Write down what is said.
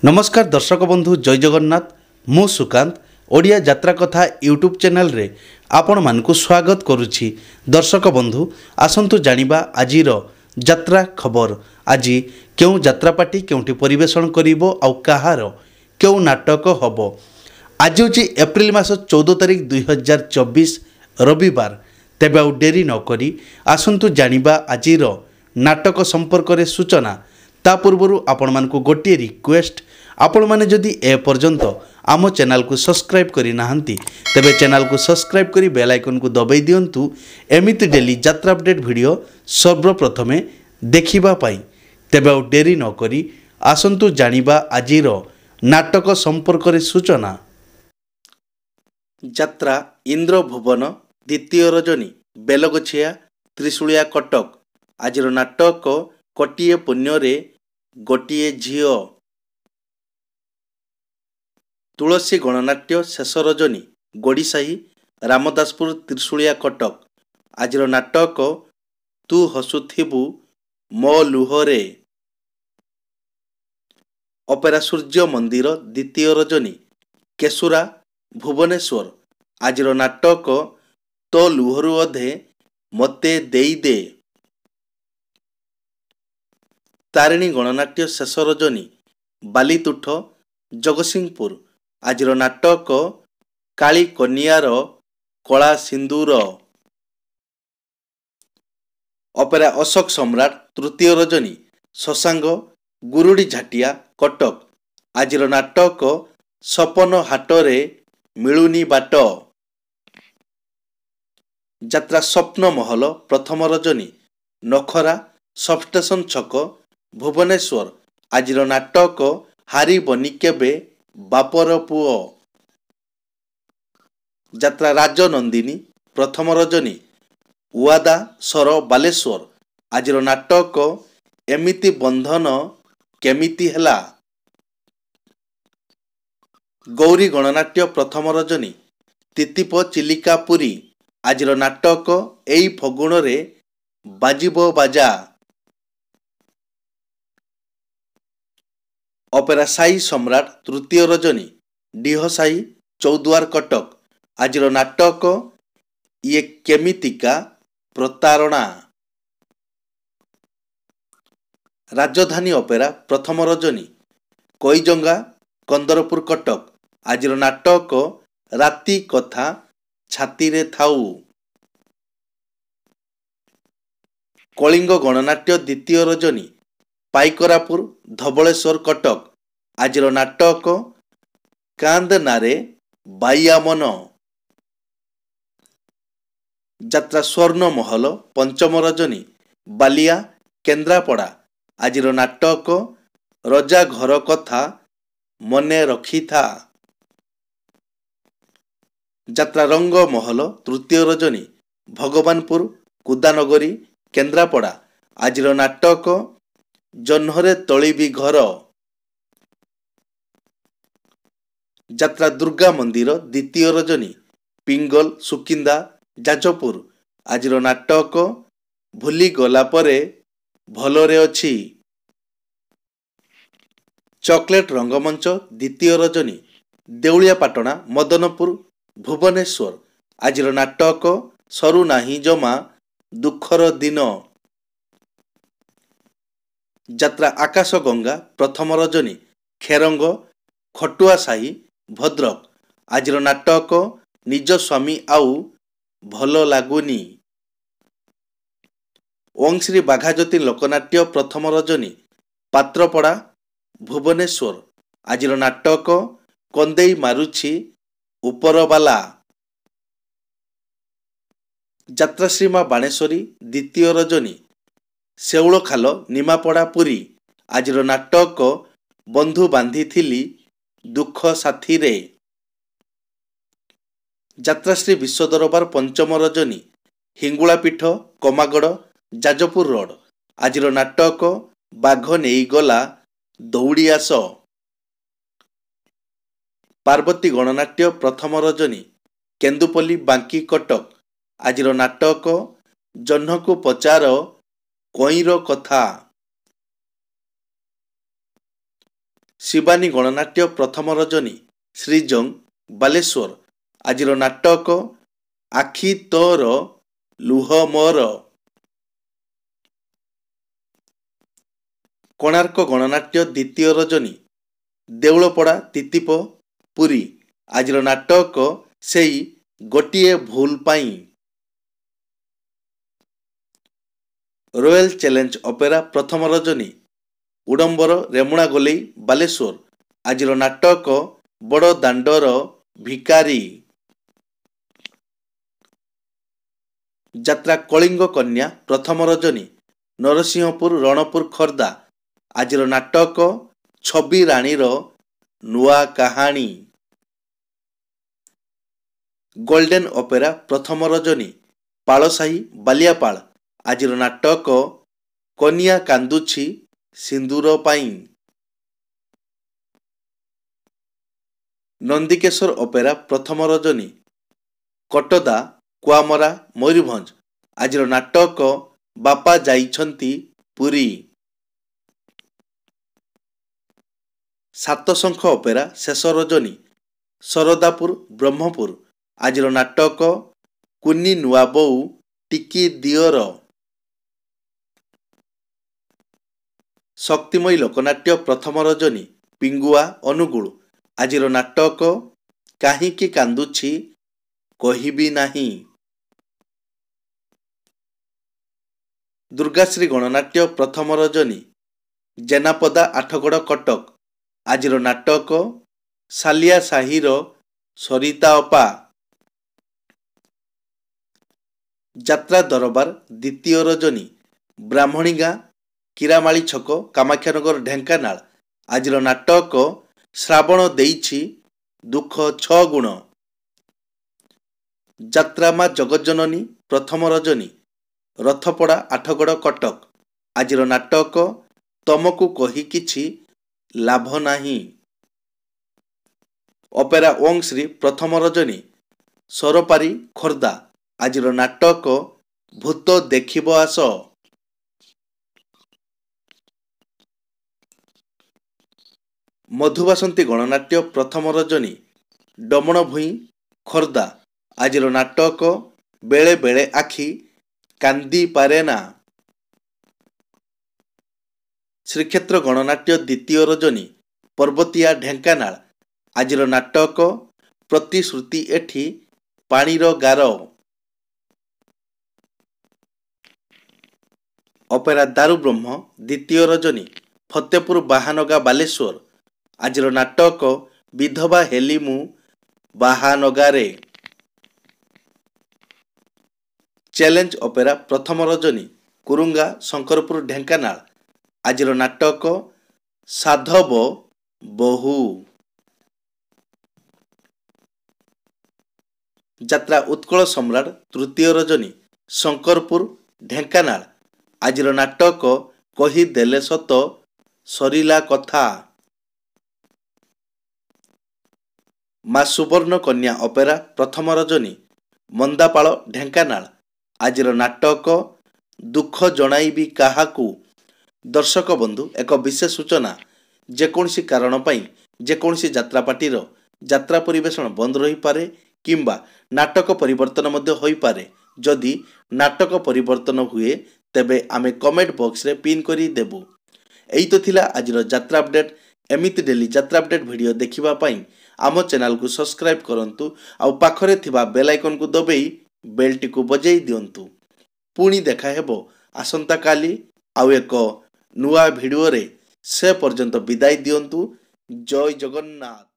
नमस्कार दर्शक बंधु जय जगन्नाथ मु सुकांत ओडिया यात्रा कथा यूट्यूब चैनल रे आपण मानकु स्वागत करुछि। दर्शक बंधु आसंतु जानिबा आजिर यात्रा खबर। आज क्यों यात्रापाटी केउंटी परिवेषण करिवो आउ कहार क्यों नाटक हबो। आज होछि एप्रिल मास 14 तारिख 2024 रविवार। तेबे आउ डेरी न करी आसंतु जानिबा आजिर नाटक संपर्क रे सूचना। ता पूर्व आपण मानकु गोटे रिक्वेस्ट, आपण माने जदि ए पर्यंत आम चैनल को सब्सक्राइब करि नाहंती तेबे चैनल को सब्सक्राइब करी बेल आइकन को दबाई दियंतु एमिति डेली यात्रा अपडेट वीडियो सर्वप्रथमे देखिबा पाई। तेबे आ डेरी न करी आसंतु जानिबा आजिर नाटक संपर्क रे सूचना। यात्रा इंद्र भुवन द्वितीय रजनी बेलगछिया त्रिशूलिया कटक। आजिर नाटक कोटिए पुण्य रे गोटिए झियो। तुलसी गणनाट्य शेष रजनी गोड़ीसाही रामदासपुर त्रिशूलिया कटक। आजिर नाटक तू हसुथिबु मो लुहरे। अपेरा सूर्य मंदिर द्वितीय रजनी केशुरा भुवनेश्वर। आजिर नाटक तो लुहरु अधे मते देई दे। तारिणी गणनाट्य शेष रजनी बालीतुठ जगतसिंहपुर। आजिर नाटक काली कन्यार कला सिंदूर। अपेरा अशोक सम्राट तृतीय रजनी शशांग गुरुडी झाटिया कटक। आजिर नाटक सपन हाटरे मिलुनी बाट। यात्रा स्वप्न महल प्रथम रजनी नखरा सबस्टेशन छक भुवनेश्वर। आजिर नाटक हारी बनी केबे बापर पुओ। यात्रा राजनंदिनी प्रथम रजनी उआदा सर बालेश्वर। आजिर नाटक एमिति बंधन केमिति हेला। गौरी गणनाट्य प्रथम रजनी तितिप चिलिका पुरी। आजिर नाटक एई फगुण रे बाजिबो बाजा। अपेरा साई सम्राट तृतीय रजनी डीहसाई चौद्वार कटक। आजिर नाटक ये केमितिका प्रतारणा। राजधानी अपेरा प्रथम रजनी कोईजंगा कंदरपुर कटक। आजिर नाटक राति कथा छाती रे थाऊ। कलिंग गणनाट्य द्वितीय रजनी पाइकरापुर धबलेश्वर कटक। आजिर नाटक कांद नारे बाइया मन। यात्रा स्वर्ण महल पंचम रजनी बालिया केन्द्रापड़ा। आजिर नाटक रजा घर कथा मने रखी था। यात्रा रंग महल तृतीय रजनी भगवानपुर कुदानगरी केन्द्रापड़ा। आजिर नाटक जह्नरे तलिबी घर। यात्रा दुर्गा मंदिर द्वितीय रजनी पिंगल सुकिंदा जाजपुर। आजिर नाटक भूली गला परे भलरे अछि। चॉकलेट रंगमंच द्वितीय रजनी देउलियापाटଣା मदनपुर भुवनेश्वर। आजिर नाटक सरू नाही जमा दुखर दिन। यात्रा आकाश गंगा प्रथम रजनी खेरंग खटुआ साही भद्रक। आजिर नाटक निज स्वामी आउ भल लागुनी। ओं श्री बाघाज्योति लोकनाट्य प्रथम रजनी पात्रपड़ा भुवनेश्वर। आजिर नाटक कंदेई मारुछि उपरबाला। यात्रा श्रीमा बाणेश्वरी द्वितीय रजनी शेउलखाल निमापड़ा पुरी। आजिर नाटक बंधु बांधिथिली दुख साथी रे। यात्रा श्री विश्वदरबार पंचम रजनी हिंगुलापीठ कमागड़ जाजपुर रोड। आजिर नाटक बाघ नेई गला दौड़ी आस। पार्वती गणनाट्य प्रथम रजनी केन्दुपल्ली बांकी कटक। आजिर नाटक जह्न को पचार कईर कथा। ଶିବାନୀ ଗଣନାଟ୍ୟ ପ୍ରଥମ ରଜନୀ ଶ୍ରୀଜଙ୍ଗ ବାଲେଶ୍ୱର। ଆଜିର ନାଟକ ଆଖି ତୋର ଲୁହ ମୋର। କୋଣାର୍କ ଗଣନାଟ୍ୟ ଦ୍ୱିତୀୟ ରଜନୀ ଦେଉଳପଡ଼ା ତିତିପ ପୁରୀ। ଆଜିର ନାଟକ ସେଇ ଗୋଟିଏ ଭୁଲ ପାଇଁ। ରୟାଲ ଚ୍ୟାଲେଞ୍ଜ ଅପେରା ପ୍ରଥମ ରଜନୀ ଉଡମ୍ବର ରେମୁଣା ଗୋଲେଇ ବାଲେଶ୍ୱର। ଆଜିର ନାଟକ ବଡ଼ ଦାଣ୍ଡର ଭିକାରୀ। ଯାତ୍ରା କଳିଙ୍ଗ କନ୍ୟା ପ୍ରଥମ ରଜନୀ ନରସିଂହପୁର ରଣପୁର ଖୋର୍ଦ୍ଧା। ଆଜିର ନାଟକ ଛବି ରାଣୀର ନୂଆ କାହାଣୀ। ଗୋଲ୍ଡେନ୍ ଅପେରା ପ୍ରଥମ ରଜନୀ ପାଳସାହି ବାଲିଆପାଳ। ଆଜିର ନାଟକ କନିଆ କାନ୍ଦୁଛି ସିନ୍ଦୁର ପାଇଁ। ନନ୍ଦିକେଶ୍ୱର ଅପେରା ପ୍ରଥମ ରଜନୀ କଟଦା କୁଆମରା ମୟୂରଭଞ୍ଜ। ଆଜିର ନାଟକ ବାପା ଯାଇଛନ୍ତି ପୁରୀ। ସାତଶଙ୍ଖ ଅପେରା ଶେଷ ରଜନୀ ଶରଦାପୁର ବ୍ରହ୍ମପୁର। ଆଜିର ନାଟକ କୁନି ନୂଆ ବୋଉ ଟିକି ଦିଅର। ଶକ୍ତିମୟୀ ଲୋକନାଟ୍ୟ ପ୍ରଥମ ରଜନୀ ପିଙ୍ଗୁଆ ଅନୁଗୁଳ। ଆଜିର ନାଟକ କାହିଁକି କାନ୍ଦୁଛି କହିବି ନାହିଁ। ଦୁର୍ଗାଶ୍ରୀ ଗଣନାଟ୍ୟ ପ୍ରଥମ ରଜନୀ ଜେନାପଦା ଆଠଗଡ଼ କଟକ। ଆଜିର ନାଟକ ସାଲିଆ ସାହିର ସରିତା ଅପା। ଯାତ୍ରା ଦରବାର ଦ୍ୱିତୀୟ ରଜନୀ ବ୍ରାହ୍ମଣୀଗାଁ କିରାମାଳି ଛକ କାମାକ୍ଷାନଗର ଢେଙ୍କାନାଳ। ଆଜିର ନାଟକ ଶ୍ରାବଣ ଦେଇଛି ଦୁଃଖ 6 ଗୁଣ। ଯାତ୍ରା ମା ଜଗଜ୍ଜନନୀ ପ୍ରଥମ ରଜନୀ ରଥପଡ଼ା ଆଠଗଡ଼ କଟକ। ଆଜିର ନାଟକ ତମକୁ କହି କିଛି ଲାଭ ନାହିଁ। ଅପେରା ଓଂ ଶ୍ରୀ ପ୍ରଥମ ରଜନୀ ସରପାରି ଖୋର୍ଦ୍ଧା। ଆଜିର ନାଟକ ଭୂତ ଦେଖିବ ଆସ। ମଧୁବାସନ୍ତୀ ଗଣନାଟ୍ୟ ପ୍ରଥମ ରଜନୀ ଡମଣ ଭୂଇଁ ଖୋର୍ଦ୍ଧା। ଆଜିର ନାଟକ ବେଳେ ବେଳେ ଆଖି କାନ୍ଦି ପାରେନା। ଶ୍ରୀକ୍ଷେତ୍ର ଗଣନାଟ୍ୟ ଦ୍ୱିତୀୟ ରଜନୀ ପର୍ବତିଆ ଢେଙ୍କାନାଳ। ଆଜିର ନାଟକ ପ୍ରତିଶ୍ରୁତି ଏଠି ପାଣିର ଗାର। ଅପେରା ଦାରୁବ୍ରହ୍ମ ଦ୍ୱିତୀୟ ରଜନୀ ଫତେପୁର ବାହାନଗା ବାଲେଶ୍ୱର। ଆଜିର ନାଟକ ବିଧବା ହେଲି ମୁଁ ବାହାନଗାରେ। ଚ୍ୟାଲେଞ୍ଜ ଅପେରା ପ୍ରଥମ ରଜନୀ କୁରୁଙ୍ଗା ଶଙ୍କରପୁର ଢେଙ୍କାନାଳ। ଆଜିର ନାଟକ ସାଧବ ବୋହୂ। ଯାତ୍ରା ଉତ୍କଳ ସମ୍ରାଟ ତୃତୀୟ ରଜନୀ ଶଙ୍କରପୁର ଢେଙ୍କାନାଳ। ଆଜିର ନାଟକ କହିଦେଲେ ସତ ସରିଲା କଥା। ମା ସୁବର୍ଣ୍ଣ କନ୍ୟା ଅପେରା ପ୍ରଥମ ରଜନୀ ମନ୍ଦାପାଳ ଢେଙ୍କାନାଳ। ଆଜିର ନାଟକ ଦୁଃଖ ଜଣାଇବି କାହାକୁ। ଦର୍ଶକ ବନ୍ଧୁ ଏକ ବିଶେଷ ସୂଚନା ଯେକୌଣସି କାରଣ ପାଇଁ ଯେକୌଣସି ଯାତ୍ରାପାର୍ଟିର ଯାତ୍ରା ପରିବେଷଣ ବନ୍ଦ ରହିପାରେ କିମ୍ବା ନାଟକ ପରିବର୍ତ୍ତନ ମଧ୍ୟ ହୋଇପାରେ। ଯଦି ନାଟକ ପରିବର୍ତ୍ତନ ହୁଏ ତେବେ ଆମେ କମେଣ୍ଟ ବକ୍ସରେ ପିନ୍ କରି ଦେବୁ। ଏଇ ତ ଥିଲା ଆଜିର ଯାତ୍ରା ଅପଡେଟ୍। ଏମିତି ଡେଲି ଯାତ୍ରା ଅପଡେଟ୍ ଭିଡ଼ିଓ ଦେଖିବା ପାଇଁ ଆମ ଚ୍ୟାନେଲକୁ ସବସ୍କ୍ରାଇବ୍ କରନ୍ତୁ ଆଉ ପାଖରେ ଥିବା ବେଲ୍ ଆଇକନକୁ ଦବାଇ ବେଲ୍ଟିକୁ ବଜାଇ ଦିଅନ୍ତୁ। ପୁଣି ଦେଖା ହେବ ଆସନ୍ତାକାଲି ଆଉ ଏକ ନୂଆ ଭିଡ଼ିଓରେ। ସେ ପର୍ଯ୍ୟନ୍ତ ବିଦାୟ ଦିଅନ୍ତୁ। ଜୟ ଜଗନ୍ନାଥ।